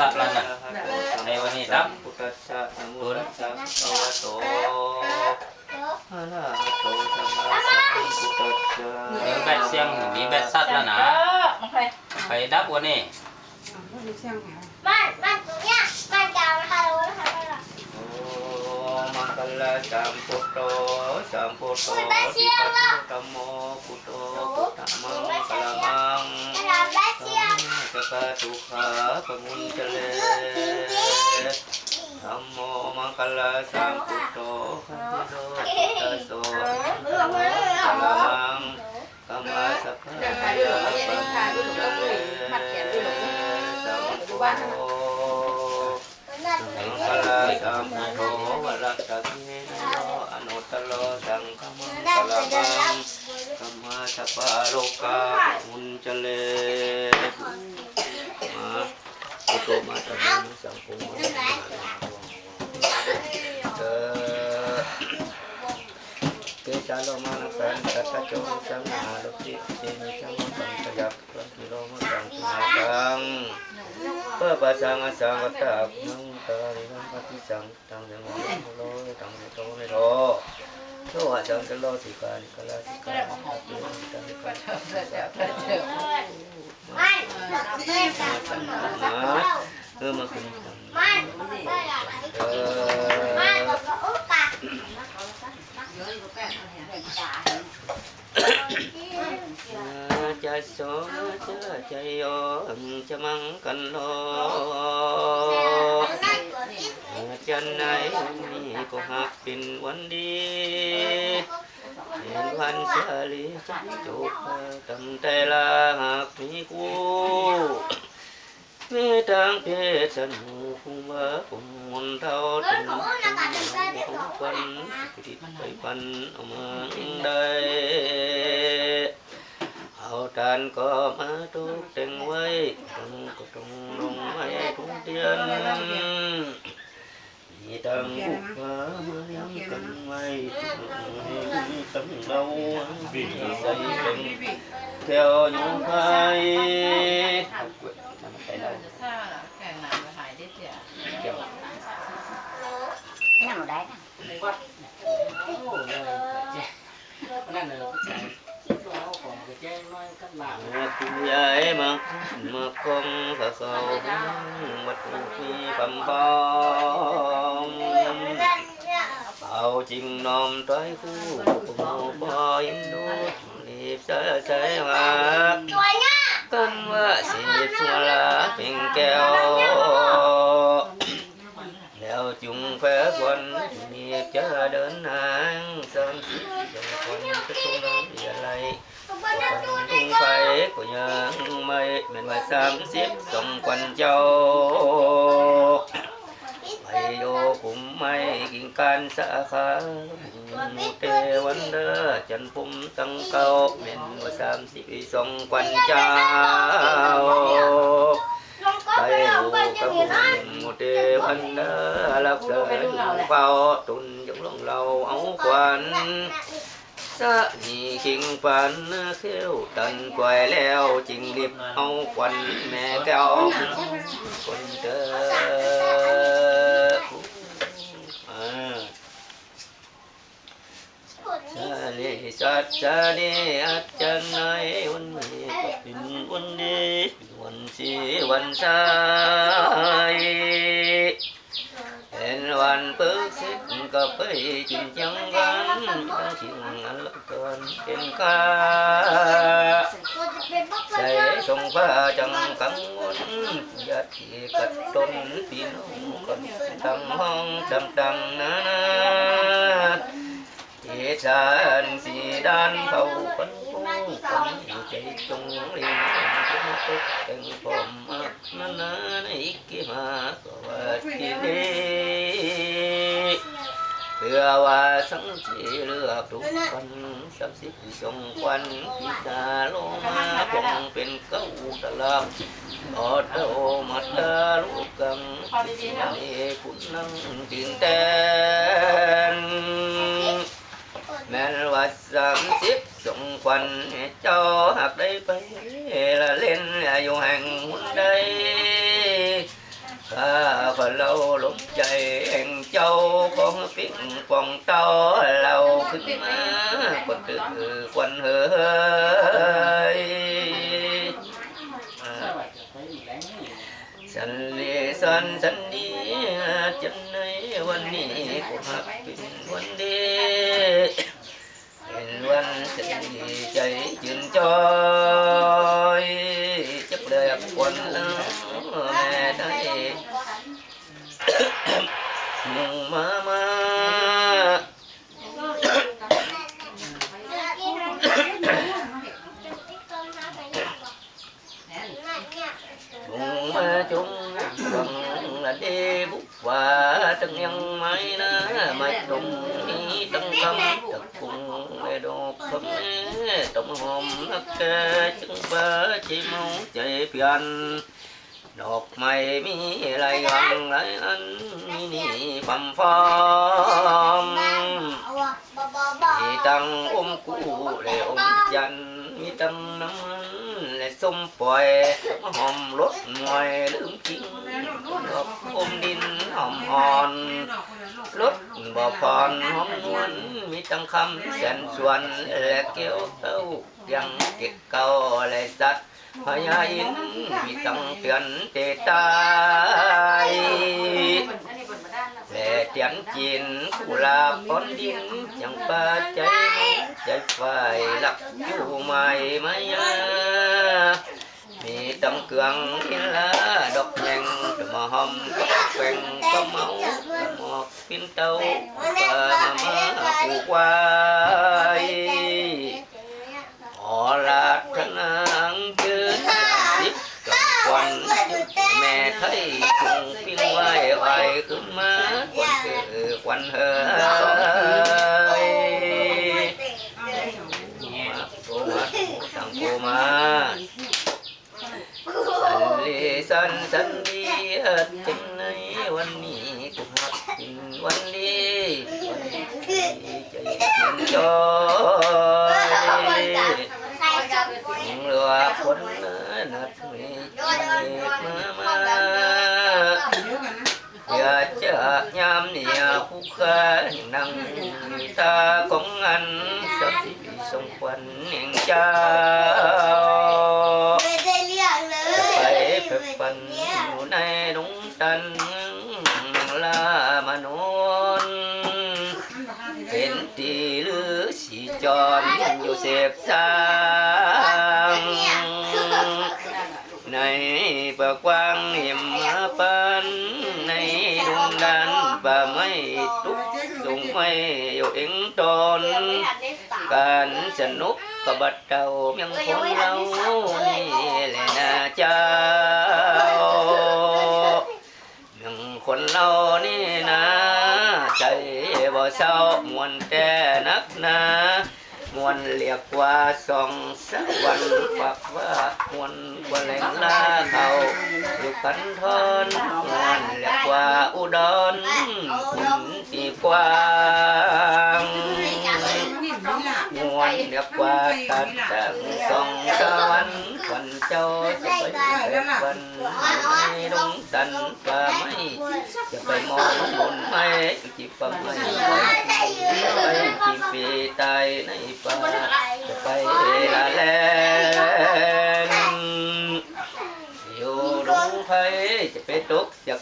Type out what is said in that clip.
สัตว์แล้วนะในวันนี้รับ พุทธัสสะนะโมตัสสะภะคะวะโตอะระหะโตสัมมาสัมพุทธัสสะ แบตเสียงมีแบตสัตว์แล้วนะไปดับวันนี้ มันตรงเนี้ยมันจะเอาฮัลโหลนะคะ โอ้มังคลสัมพุทโธสัมพุทโธติปัสสะธัมโมพุทโธพุทธมังคลมัง มันแบตเสียง สัพพะทุกขาปะมุญเจเลธัมโมมังคลสัมพุทโธขันธิโตพุทธโสพลังกัมมาสัพพะสัมพุทโธสัมพุทโธมังคลสัมพุทโธวรัตตะเกนะโยอนุตตโรสังฆมังคลมังกัมมาสัพพะโลกามุญเจเลมาพุทโธมาตมังสังโฆมาเกจาโลมานะสันตัตโจสังหาโลกิเจนะสังสังขยักขันติโลมาสังคุมาสังเพื่อปัสสังอสังวัตตะมังตาลินังปฏิสังตังยังไม่โลตังไม่โตไม่โตโลหะจังจะโลสิกาลิกาลาสิกาลิกาลิกาลิกาลิกามาขึ้นจะโสจะใจโยจะมังกันโลจันไหนนี้ก็หักเป็นวันดีเห็นวันเสรีจันจุกตั้งแต่ละหักมีคู่มีทางเพศสนุกว่าผมมนเท่าถึงของควันติดไปพันเอามาได้เอาทานก็มาตุกแต่งไว้ต้องก็ต้องลงไว้ทุกเดือนมีตังบุกมาเลี้ยงกันไว้ตั้งเราใส่เป็นแก้วหนุ่มไทยนั่งได้นั่นเลยคุณยายมาคงเขามัดมีคำพองเอาจริงน้อมใจคู่ผู้บอยดูรีบใส่มากันว่าสิชัวละเป็นแก้วแล้วจุงแฝงวันมีจะเดินทางซ้ำสิยังคนก็ต้องน้ำอะไรตุ้งไฟก็ยังไม่เป็นว่า30ส่งควันเจ้าไปโยกุมไม่กินการสาขาเทวันเดอจันพุ่มตั้งเก้าเป็นว่า30ส่งควันเจ้าไปโยกับพุ่มเทวันเดอรักษาเฝ้าตุนยงลงเราเอาควันสะนี่ขิงฝันเขี้ยวตันกวายแล้วจิงรีบเอาควันแม่แก้วคนเด้อสัจจานิอัจฉริยะวันนี้ก็เป็นวันดีวันสีวันใสเป็นวันเปิดสิทธิ์ก็ไปจริงจังกันตั้งชิงอันละก่อนเป็นกาใส่ทรงพระจังกังวลญาติกัดตนพี่น้องคนตั้งห้องดังนาเอชานสีด้านเขาคนผู้คนใจจงเรียนทุกแต่งผมนาในกิมาก็ว่าที่นี่เพื่อว่าสังสีเลือกทุกคน30ส่งควันพิจาโลมาคงเป็นเก้าตลับอดโอมัดลูกกังมีคุณนั่งกินแตนแม้ว่า30ส่งควันเจ้าหักได้ไปละเล่นอยู่แห่งหุ่นใด เราหลงใจแห่งเจ้าของปิ้งปองเต้าเราขึ้นมาคนตื่นควันเฮยสันเลสันดีจำในวันนี้กูหักเป็นวันดีเป็นวันสันดีใจยืนจอยจับเลยควันแม่ได้มุ่งมาจงวังlà đê bút và từng nhân máy na mai trùng đi tăng cấm tập cùng lê đồ phẩm tổng hòm hắc chứng bơ chỉ mau chạy phiền đột mày mi lại gần lại anh mi phẩm phong thì tăng cũ để dành mi tăng năm lại xung phòi hòm lốt ngoài lưỡng chínhดินหอมอ่อนรถบ่พรหอมนวลมีตั้งคำแสนส่วนและเกี่ยวเต้ายังเก็บเก่าและสัตว์พญาอินมีตั้งเตือนเตตายและเตียนจีนกุหลาบป้อนดินยังปาใจใจไฟหลักอยู่ใหม่ไม่ยามีตำเกลืองหินละดอกแดงจะมาหอมแกงก็เมาหมอกปิ้นเต้ามาผูกไว้อลาดนางยืนสิบสองวันแม่ไทยคงปิ้งไว้ไว้ขึ้นมาวันเกิดวันเฮยมาโกมาตั้งโกมาสันดีจึงในวันนี้กูหักเป็นวันดีใจยืนจอยเรือคนนัดมีมาอย่าจะยามเนี่ยผู้ค้านั่งตาของอันสักสิสงควันแห่งเจ้าฝันอยู่ในดงตันลามานนเป็นตีหรือสีจรอยู่เสพสางในป่ากว้างเหี่ยมมาปันในดงดันป่าไม่ทุกสูงไม่อยู่เองตนการสนุกกับบัดเก่ายังคงเรานี่แหละนะเจ้ายังคนเรานี่นะใจบ่เศร้ามวนแต่นักหนามวนเรียกว่าสองสักวันฝักว่ามวนกว่าแหล่งลาเขาอยู่กันทอนมวนเรียกว่าอุดรคุณที่กว้างมวนเรียกว่าตัดตั้งสองสวรรค์วันเจ้าจะไปเกิดวันไม่ลงตันป่าไม่จะไปมองบนไม่จีบป่าไม่ไปจีบปีตายในป่าจะไปละแลนอยู่ลงไฟจะไปตกจาก